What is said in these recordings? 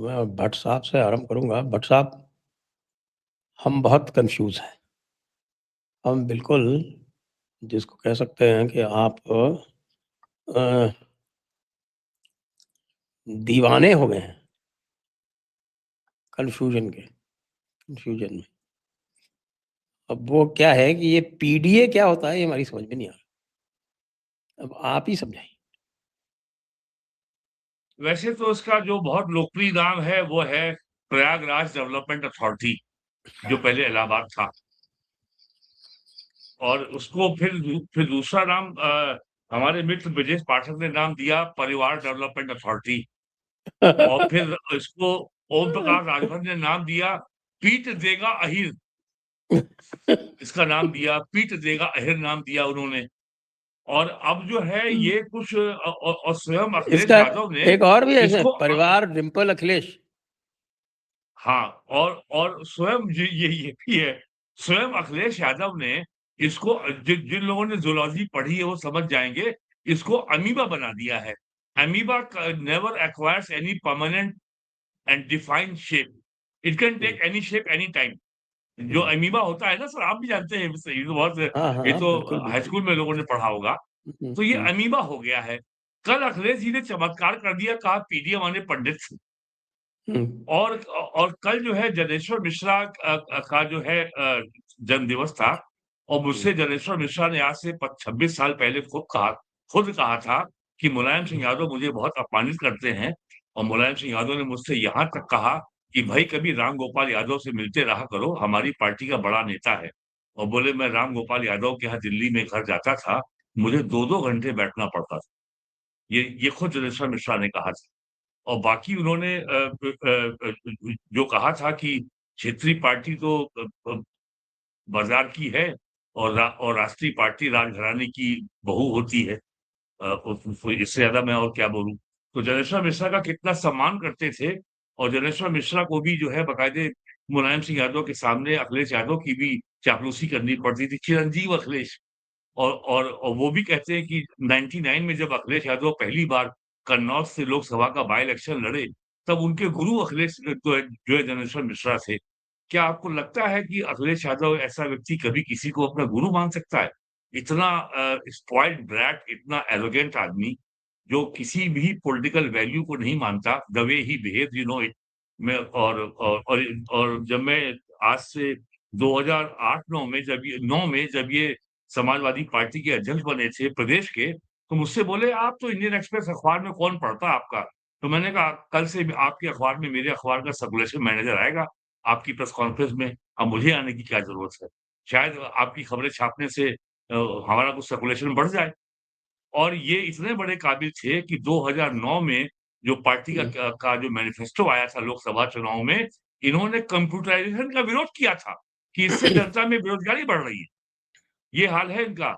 मैं भट्ट साहब से आरंभ करूँगा। भट्ट साहब, हम बहुत कन्फ्यूज़ हैं। हम बिल्कुल जिसको कह सकते हैं कि आप अ, दीवाने हो गए हैं कन्फ्यूज़न में। अब वो क्या है कि ये पीडीए क्या होता है, ये हमारी समझ में नहीं आ रहा। अब आप ही समझाइए। वैसे तो इसका जो बहुत लोकप्रिय नाम है वो है प्रयागराज डेवलपमेंट अथॉरिटी, जो पहले इलाहाबाद था। और उसको फिर दूसरा नाम हमारे मित्र ब्रजेश पाठक ने नाम दिया परिवार डेवलपमेंट अथॉरिटी। और फिर इसको ओम प्रकाश राजभर ने नाम दिया पीट देगा अहिर। इसका नाम दिया पीट देगा अहिर, नाम दिया उन्होंने। और अब जो है ये कुछ और स्वयं अखिलेश इसका यादव ने एक और भी है इसमें, इसको परिवार डिम्पल अखिलेश। हाँ, और स्वयं ये भी है, स्वयं अखिलेश यादव ने इसको जिन लोगों ने ज़ूलॉजी पढ़ी है वो समझ जाएँगे, इसको अमीबा बना दिया है। Amoeba never acquires any permanent and defined shape. It can hmm, take any shape any time. जो हुँ। अमीबा होता है ना सर, आप भी जानते हैं इससे, ये तो बहुत, हाँ, ये हाँ, तो बिल्कुल, हाई बिल्कुल। स्कूल में लोगों ने पढ़ा होगा। हुँ, तो ये हुँ, अमीबा हो गया है। कल अखिलेश जी ने चमत्कार कर दिया, कहा पीडीए माने पंडित। हुँ, और कल जो है जनेश्वर मिश्रा का जो है जन्मदिवस था। और हुँ, मुझसे जनेश्वर मिश्रा ने आज से 26 साल पहले खुद कहा था कि मुलायम सिंह हुँ, यादव मुझे बहुत अपमानित करते हैं। और मुलायम सिंह यादव ने मुझसे यहाँ तक कहा कि भाई कभी राम गोपाल यादव से मिलते रहा करो, हमारी पार्टी का बड़ा नेता है। और बोले मैं राम गोपाल यादव के यहाँ दिल्ली में घर जाता था, मुझे 2-2 घंटे बैठना पड़ता था। ये खुद जनेश्वर मिश्रा ने कहा था। और बाकी उन्होंने जो कहा था कि क्षेत्रीय पार्टी तो बाज़ार की है और राष्ट्रीय पार्टी राजघराने की बहू होती है। इससे ज़्यादा मैं और क्या बोलूँ? तो जनेश्वर मिश्रा का कितना सम्मान करते थे। और जनेश्वर मिश्रा को भी जो है बाकायदे मुलायम सिंह यादव के सामने अखिलेश यादव की भी चापलूसी करनी पड़ती थी, चिरंजीव अखिलेश। और वो भी कहते हैं कि 99 में जब अखिलेश यादव पहली बार कन्नौज से लोकसभा का बाय इलेक्शन लड़े, तब उनके गुरु अखिलेश जो है जनेश्वर मिश्रा थे। क्या आपको लगता है कि अखिलेश यादव ऐसा व्यक्ति कभी किसी को अपना गुरु मान सकता है? इतना स्पॉइल्ड ब्रैट, इतना एरोगेंट आदमी, जो किसी भी पॉलिटिकल वैल्यू को नहीं मानता, the way he behaves you know it. मैं और जब मैं आज से 2008-9 में जब ये समाजवादी पार्टी के अध्यक्ष बने थे प्रदेश के, तो मुझसे बोले, "आप तो इंडियन एक्सप्रेस अखबार में कौन पढ़ता है आपका?" तो मैंने कहा, "कल से आपके अखबार में मेरे अखबार का सर्कुलेशन मैनेजर आएगा, आपकी प्रेस कॉन्फ्रेंस में। अब मुझे आने की क्या ज़रूरत है? शायद आपकी खबरें छापने से हमारा कुछ सर्कुलेशन बढ़ जाए।" और ये इतने बड़े काबिल थे कि 2009 में जो पार्टी हुँ। का जो मैनिफेस्टो आया था लोकसभा चुनाव में, इन्होंने कंप्यूटराइज़ेशन का विरोध किया था कि इससे जनता में बेरोज़गारी बढ़ रही है। ये हाल है इनका।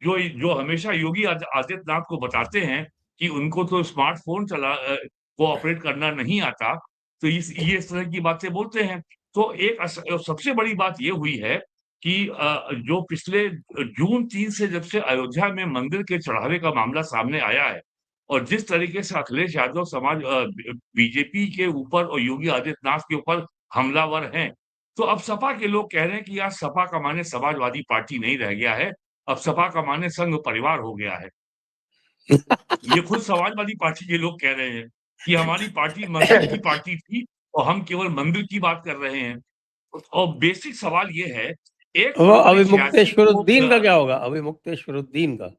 जो जो हमेशा योगी आदित्यनाथ को बताते हैं कि उनको तो स्मार्टफ़ोन को ऑपरेट करना नहीं आता, तो ये इस तरह की बातें बोलते हैं। तो एक सबसे बड़ी बात ये हुई है कि जो पिछले जून 3 से जब से अयोध्या में मंदिर के चढ़ावे का मामला सामने आया है और जिस तरीके से अखिलेश यादव बीजेपी के ऊपर और योगी आदित्यनाथ के ऊपर हमलावर हैं, तो अब सपा के लोग कह रहे हैं कि यार सपा का माने समाजवादी पार्टी नहीं रह गया है, अब सपा का माने संघ परिवार हो गया है। ये खुद समाजवादी पार्टी के लोग कह रहे हैं कि हमारी पार्टी मंदिर की पार्टी थी और हम केवल मंदिर की बात कर रहे हैं। और बेसिक सवाल ये है, 1 वो फरवरी 86 को अभिमुक्तेश्वरुद्दीन का क्या होगा? अभिमुक्तेश्वरुद्दीन का?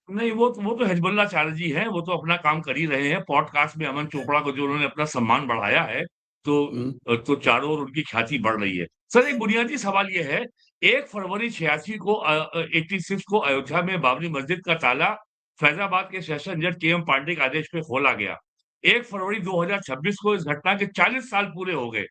नहीं, वो तो हिज़्बुल्लाह चाचा जी हैं, वो तो अपना काम कर ही रहे हैं। पॉडकास्ट में अमन चोपड़ा को जो उन्होंने अपना सम्मान बढ़ाया है, हुँ, तो चारों ओर उनकी ख्याति बढ़ रही है। सर एक बुनियादी सवाल ये है, 1 फरवरी 86 को 86 को अयोध्या में बाबरी मस्जिद का ताला फैज़ाबाद के सेशन जज के.एम. पांडेय के आदेश पे खोला गया। 1 फरवरी 2026 को इस घटना के 40 साल पूरे हो गए।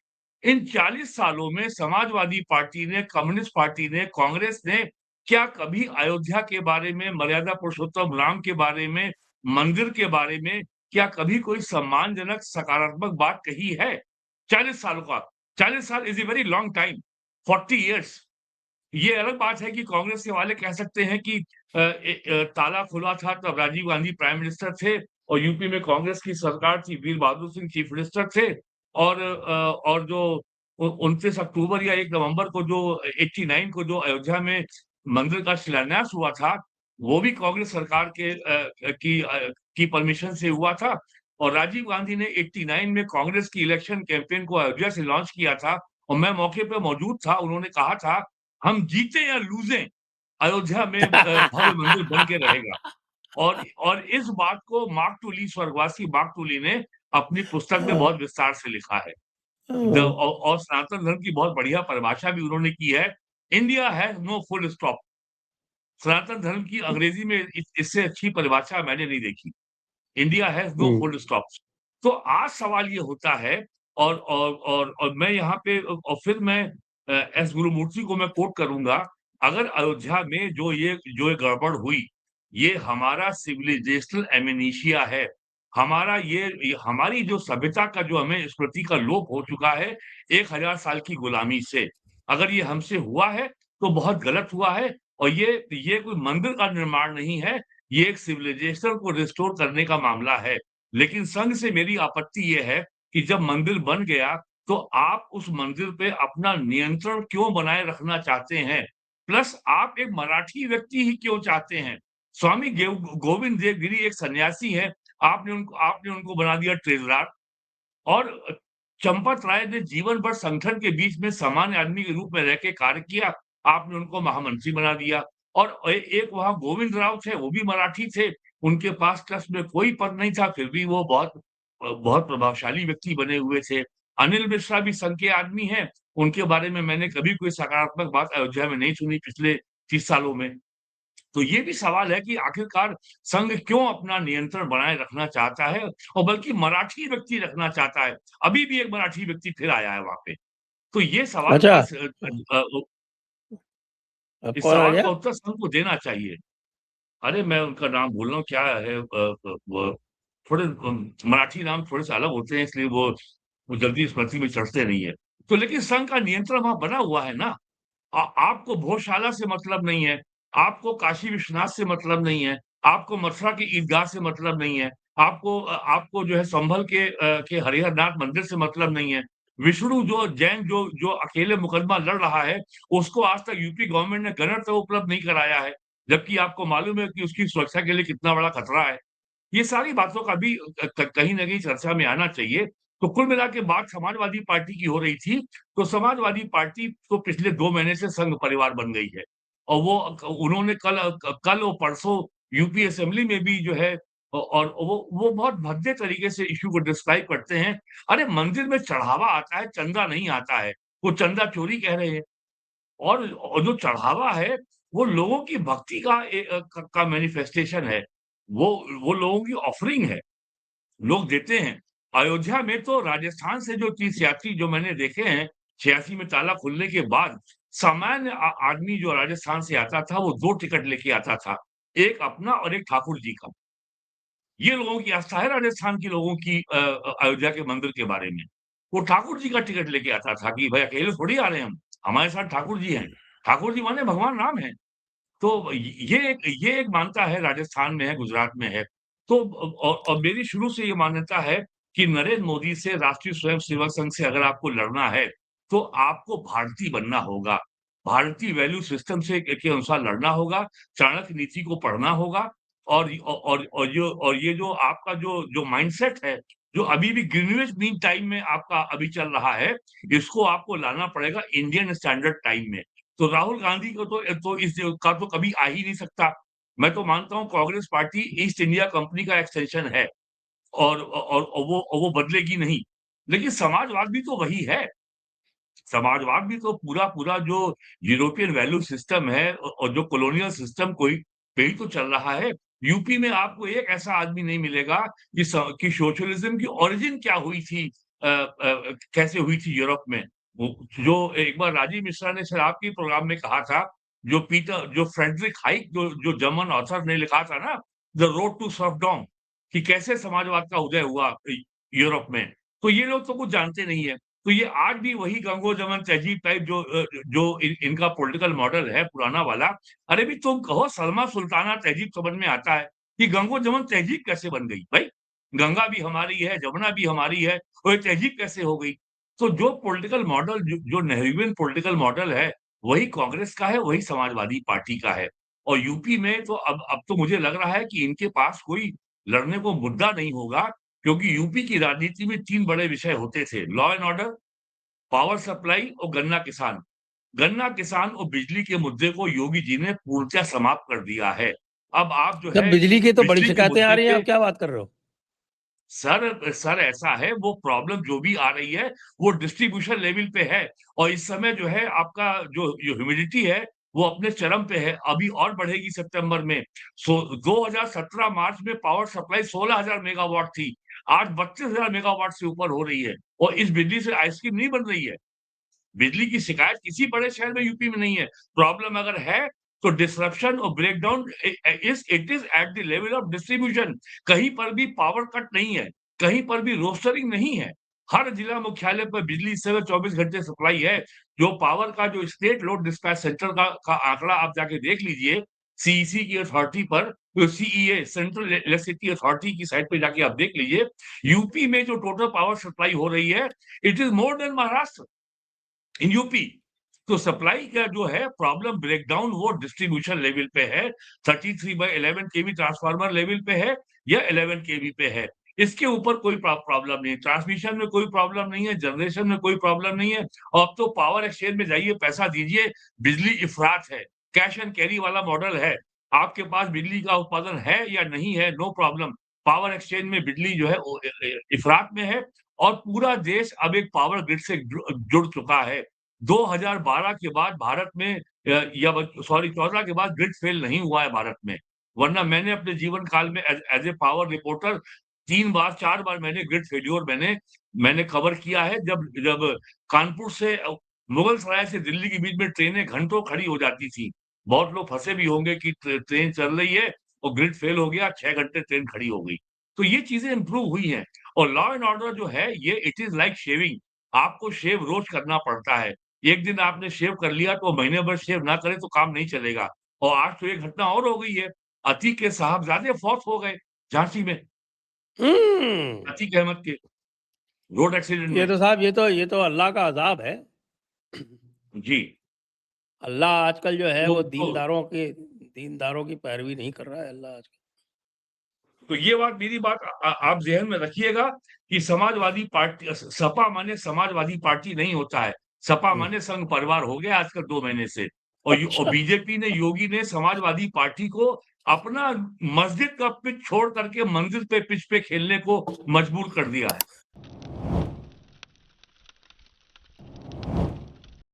इन 40 सालों में समाजवादी पार्टी ने, कम्युनिस्ट पार्टी ने, कांग्रेस ने क्या कभी अयोध्या के बारे में, मर्यादा पुरुषोत्तम राम के बारे में, मंदिर के बारे में, क्या कभी कोई सम्मानजनक सकारात्मक बात कही है? 40 सालों का 40 साल is a very long time, 40 years. ये अलग बात है कि कांग्रेस के वाले कह सकते हैं कि ताला खुला था तब राजीव गांधी प्राइम मिनिस्टर थे और यूपी में कांग्रेस की सरकार थी, वीर बहादुर सिंह चीफ मिनिस्टर थे और जो 29 अक्टूबर या 1 नवंबर को जो 89 को जो अयोध्या में मंदिर का शिलान्यास हुआ था, वो भी कांग्रेस सरकार की परमिशन से हुआ था। और राजीव गांधी ने 89 में कांग्रेस की इलेक्शन कैंपेन को अयोध्या से लॉन्च किया था और मैं मौके पे मौजूद था। उन्होंने कहा था, हम जीते या लूजें, अयोध्या में भव्य मंदिर बन के रहेगा। और इस बात को मार्क टूली, स्वर्गवासी मार्क टूली ने अपनी पुस्तक में बहुत विस्तार से लिखा है। और सनातन धर्म की बहुत बढ़िया परिभाषा भी उन्होंने की है, India has no full stop. Sanatan Dharma की अंग्रेजी में इससे अच्छी परिभाषा मैंने नहीं देखी। India has no hmm, full stop. तो आज सवाल ये होता है और मैं यहाँ पे और फिर मैं एस गुरुमूर्ति को मैं कोट करूँगा, अगर अयोध्या में जो ये गड़बड़ हुई, ये हमारा सिविलाइजेशनल एमनेशिया है। हमारा ये हमारी जो सभ्यता का जो हमें स्मृति का लोप हो चुका है, 1000 साल की गुलामी से। अगर ये हमसे हुआ है, तो बहुत गलत हुआ है और ये कोई मंदिर का निर्माण नहीं है, ये एक सिविलाइजेशन को रिस्टोर करने का मामला है। लेकिन संघ से मेरी आपत्ति ये है कि जब मंदिर बन गया, तो आप उस मंदिर पे अपना नियंत्रण क्यों बनाए रखना चाहते हैं? प्लस आप एक मराठी व्यक्ति ही क्यों चाहते हैं? स्वामी गोविंद देव गिरी एक सन्यासी हैं, आपने उनको बना दिया ट्रेज़रार और चंपत राय ने जीवन भर संगठन के बीच में सामान्य आदमी के रूप में रह के कार्य किया, आपने उनको महामंत्री बना दिया। और एक वहाँ गोविंद राव थे, वो भी मराठी थे, उनके पास ट्रस्ट में कोई पद नहीं था, फिर भी वो बहुत प्रभावशाली व्यक्ति बने हुए थे। अनिल मिश्रा भी संघ के आदमी हैं, उनके बारे में मैंने कभी कोई सकारात्मक बात अयोध्या में नहीं सुनी पिछले 30 सालों में। तो ये भी सवाल है कि आखिरकार संघ क्यों अपना नियंत्रण बनाए रखना चाहता है और बल्कि मराठी व्यक्ति रखना चाहता है। अभी भी एक मराठी व्यक्ति फिर आया है वहाँ पे। तो ये सवाल अच्छा, का अब इस कौन आ सवाल गया? का उत्तर संघ को देना चाहिए। अरे मैं उनका नाम भूल रहा हूँ क्या है वो थोड़े मराठी नाम थोड़े-से अलग होते हैं इसलिए वो जल्दी स्मृति में चढ़ते नहीं है। तो लेकिन संघ का नियंत्रण वहाँ बना हुआ है ना। आपको भोजशाला से मतलब नहीं है, आपको काशी विश्वनाथ से मतलब नहीं है, आपको मथुरा की ईदगाह से मतलब नहीं है, आपको जो है संभल के हरिहर नाथ मंदिर से मतलब नहीं है। विष्णु जो जैन जो जो अकेले मुकदमा लड़ रहा है, उसको आज तक यूपी गवर्नमेंट ने गनर तो उपलब्ध नहीं कराया है, जबकि आपको मालूम है कि उसकी सुरक्षा के लिए कितना बड़ा खतरा है। ये सारी बातों का भी कहीं न कहीं चर्चा में आना चाहिए। तो कुल मिला के बात समाजवादी पार्टी की हो रही थी, तो समाजवादी पार्टी तो पिछले 2 महीने से संघ परिवार बन गई है। और वो उन्होंने कल और परसों यूपी असेंबली में भी जो है और वो बहुत भद्दे तरीके से इश्यू को डिस्क्राइब करते हैं। अरे मंदिर में चढ़ावा आता है, चंदा नहीं आता है। वो चंदा चोरी कह रहे हैं। और जो चढ़ावा है, वो लोगों की भक्ति का मैनिफेस्टेशन है। वो वो लोगों की ऑफरिंग है, लोग देते हैं। अयोध्या में तो राजस्थान से जो तीर्थयात्री जो मैंने देखे हैं, 86 में ताला खुलने के बाद, सामान्य आदमी जो राजस्थान से आता था, वो 2 टिकट लेके आता था। एक अपना और एक ठाकुर जी का। ये लोगों की आस्था है राजस्थान के लोगों की अयोध्या के मंदिर के बारे में। वो ठाकुर जी का टिकट लेके आता था कि भाई अकेले थोड़ी आ रहे हैं हम, हमारे साथ ठाकुर जी हैं। ठाकुर जी माने भगवान राम हैं। तो ये एक मान्यता है राजस्थान में है, गुजरात में है। तो और मेरी शुरू से ये मान्यता है कि नरेंद्र मोदी से, राष्ट्रीय स्वयं सेवक संघ से अगर आपको लड़ना है, तो आपको भारतीय बनना होगा। भारतीय वैल्यू सिस्टम से के अनुसार लड़ना होगा, चाणक्य नीति को पढ़ना होगा और ये जो आपका जो माइंडसेट है, जो अभी भी ग्रीनिच मीन टाइम में आपका अभी चल रहा है, इसको आपको लाना पड़ेगा इंडियन स्टैंडर्ड टाइम में। तो राहुल गांधी को तो इस का तो कभी आ ही नहीं सकता। मैं तो मानता हूँ Congress party east India company का एक्सटेंशन है और वो बदलेगी नहीं। लेकिन समाजवाद भी तो वही है। समाजवाद भी तो पूरा जो यूरोपियन वैल्यू सिस्टम है और जो कॉलोनियल सिस्टम कोई पे ही तो चल रहा है। यूपी में आपको एक ऐसा आदमी नहीं मिलेगा कि सोशलिज्म की ओरिजिन क्या हुई थी कैसे हुई थी यूरोप में। वो जो एक बार राजीव मिश्रा ने शायद आपके प्रोग्राम में कहा था, जो फ्रेडरिक हाइक जो जर्मन ऑथर ने लिखा था ना, द रोड टू सर्फडॉम कि कैसे समाजवाद का उदय हुआ यूरोप में। तो ये लोग तो कुछ जानते नहीं है। तो ये आज भी वही गंगो जमन तहजीब टाइप जो इनका पॉलिटिकल मॉडल है पुराना वाला। अरे भी तुम कहो सलमा सुल्ताना तहजीब समझ में आता है कि गंगो जमन तहजीब कैसे बन गई भाई? गंगा भी हमारी है, जमुना भी हमारी है, और ये तहज़ीब कैसे हो गई? तो जो पॉलिटिकल मॉडल जो नेहरूवियन पॉलिटिकल मॉडल है, वही कांग्रेस का है, वही समाजवादी पार्टी का है। और यूपी में तो अब तो मुझे लग रहा है कि इनके पास कोई लड़ने को मुद्दा नहीं होगा, क्योंकि यूपी की राजनीति में 3 बड़े विषय होते थे, law and order, power supply और गन्ना किसान। गन्ना किसान और बिजली के मुद्दे को योगी जी ने पूर्णतः समाप्त कर दिया है। अब आप जो जब है बिजली की तो बड़ी बिजली के शिकायतें आ मुद्दे रही हैं, पे आप क्या बात कर रहे हो? सर ऐसा है, वो प्रॉब्लम जो भी आ रही है, वो डिस्ट्रीब्यूशन लेवल पे है, और इस समय जो है आपका जो ह्यूमिडिटी है, वो अपने चरम पे है, अभी और बढ़ेगी सितंबर में। 2017 मार्च में पावर सप्लाई 16,000 मेगावाट थी, आज 32,000 मेगावाट से ऊपर हो रही है, और इस बिजली से आइसक्रीम नहीं बन रही है। बिजली की शिकायत किसी बड़े शहर में यूपी में नहीं है। प्रॉब्लम अगर है तो डिसरप्शन और breakdown it is at the level of distribution. कहीं पर भी पावर कट नहीं है, कहीं पर भी रोस्टरिंग नहीं है। हर जिला मुख्यालय पर बिजली इस समय 24 घंटे सप्लाई है। जो पावर का जो स्टेट लोड डिस्पैच सेंटर का आंकड़ा आप जाके देख लीजिए, सीईसी की अथॉरिटी पर, जो सीईए सेंट्रल इलेक्ट्रिसिटी अथॉरिटी की साइट पे जाके आप देख लीजिए, यूपी में जो टोटल पावर सप्लाई हो रही है, it is more than Maharashtra in UP. तो सप्लाई का जो है प्रॉब्लम ब्रेकडाउन वो डिस्ट्रीब्यूशन लेवल पे है, 33/11 केवी ट्रांसफार्मर लेवल पे है या 11 केवी पे है। इसके ऊपर कोई प्रॉब्लम नहीं है, ट्रांसमिशन में कोई प्रॉब्लम नहीं है, जनरेशन में कोई प्रॉब्लम नहीं है। और अब तो पावर एक्सचेंज में जाइए, पैसा दीजिए, बिजली इफरात है, कैश एंड कैरी वाला मॉडल है। आपके पास बिजली का उत्पादन है या नहीं है, नो प्रॉब्लम। पावर एक्सचेंज में बिजली जो है इफरात में है, और पूरा देश अब एक पावर ग्रिड से जुड़ चुका है। 2012 के बाद भारत में या सॉरी 14 के बाद ग्रिड फेल नहीं हुआ है भारत में। वरना मैंने अपने जीवन काल में एज़ ए पावर रिपोर्टर 3 बार 4 बार मैंने ग्रिड फेल्योर मैंने कवर किया है। जब जब कानपुर से मुगलसराय से दिल्ली के बीच में ट्रेनें घंटों खड़ी हो जाती थी। बहुत लोग फँसे भी होंगे कि ट्रेन चल रही है और ग्रिड फेल हो गया, 6 घंटे ट्रेन खड़ी हो गई। तो ये चीज़ें इम्प्रूव हुई हैं, और लॉ एंड ऑर्डर जो है ये इट इज़ लाइक शेविंग। आपको शेव रोज़ करना पड़ता है। एक दिन आपने शेव कर लिया तो महीने भर शेव ना करें तो काम नहीं चलेगा। और आज तो एक घटना और हो गई है, अतीक के साहबजादे फौत हो गए झांसी में, हम्म। अतीक अहमद के रोड एक्सीडेंट ये में। तो साहब, ये तो अल्लाह का अजाब है। जी, अल्लाह आजकल जो है वो तो दीनदारों की पैरवी नहीं कर रहा है अल्लाह आजकल। तो ये मेरी बात आप ज़हन में रखिएगा कि समाजवादी पार्टी सपा माने समाजवादी पार्टी नहीं होता है। सपा हम्म। माने संघ परिवार हो गया आजकल 2 महीने से। और अच्छा। बीजेपी ने, योगी ने समाजवादी पार्टी को अपना मस्जिद का पिच छोड़ करके मंदिर पे पिच पे खेलने को मजबूर कर दिया है।